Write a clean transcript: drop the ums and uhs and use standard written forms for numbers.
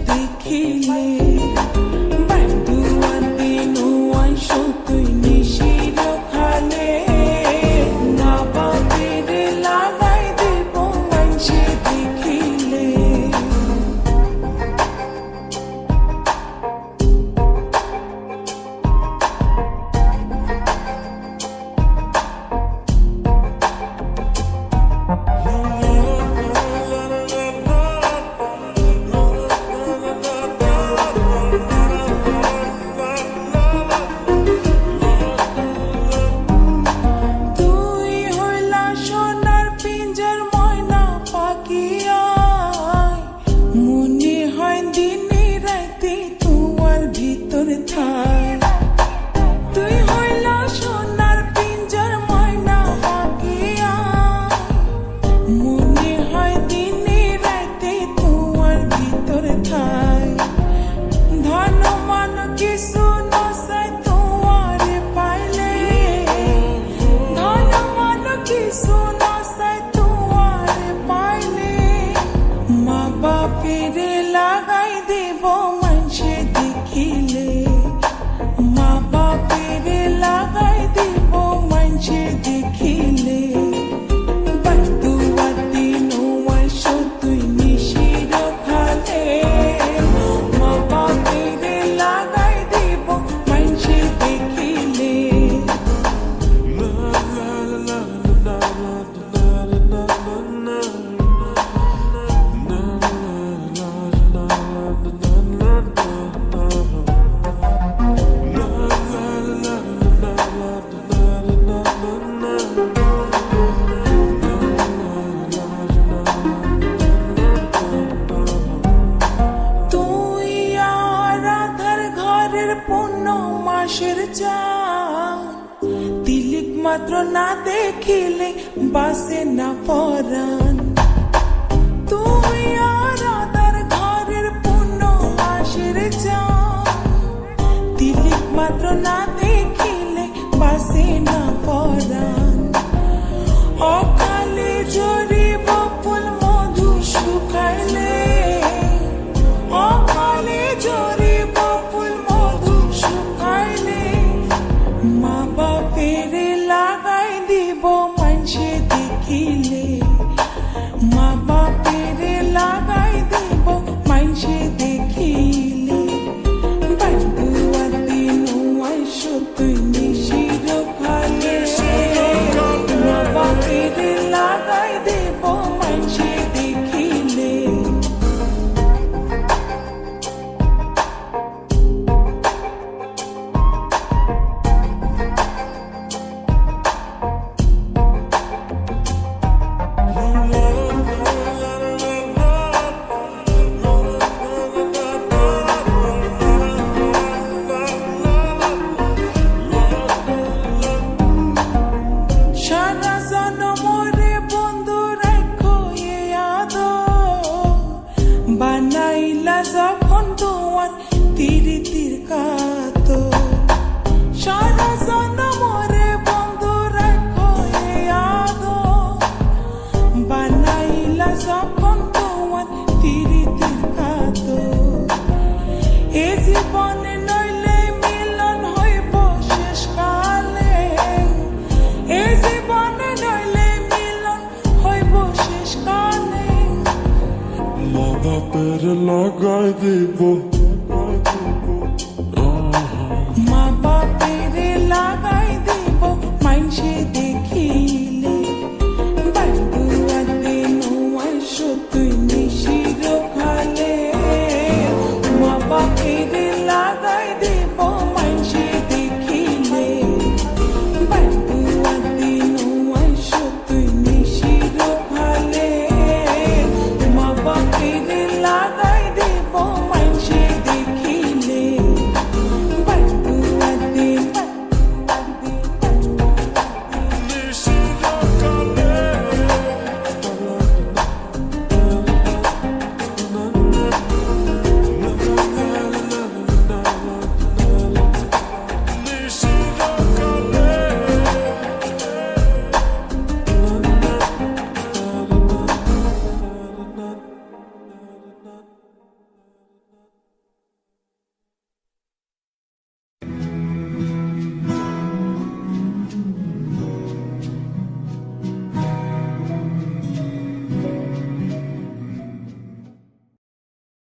দেখিলে বান্ধুয়াতে নোয়াই সতুই নিশির খালে না বাতের লাগাই দেব মানসে দেখিলে তুই হইলা সোনার পিঞ্জর ময়না পাখিয়া মনে হয় দিনে রাতে তোমার ভিতরে থাই ধন মান কিছু নসাই তোমারে পাইলে ধন মান কিছু নসাই তোমারে পাইলে মা বাপের লাগাই দেব মানসে দেখিলে মা বাপের লাগাই দেব মানসে দেখিলে বান্ধুয়াতে নোয়াই সতুই নিশির খালে মা বাপের লাগাই দেব মানসে দেখিলে মাসের চান তিলিক মাত্র না দেখিলে বাসে না পরাণ তুই আর আদার ঘরের পূর্ণ মাসের চান তিলিক মাত্র না দেখিলে বাসে না পরাণ অকালে জড়িব ফুল মধু শুকাইলে অকালে জড়িব ফুল মধু শুকাইলে মা বাপের লাগাই দিব মানসে দেখিলে মা বাপের লাগাই দিব মানসে দেখিলে বান্ধুয়াতে নোয়াই সতুই নিশির খালে মা বাপের লাগাই দেব মানসে দেখিলে সারা জনমরে বন্ধু রাখো এ আদর বানাইলা যখন তোমার তীর তীর কাতর সারা জনমরে বন্ধু রাখো এ আদর বানাইলা যখন তোমার তীর তীর কাতর এ জীবনে নইলে মিলন হইব শেষ কালে এ জীবনে নইলে মিলন হইব শেষ কালে মা বাপের লাগাই দেব মা বাপের লাগাই দেব মানসে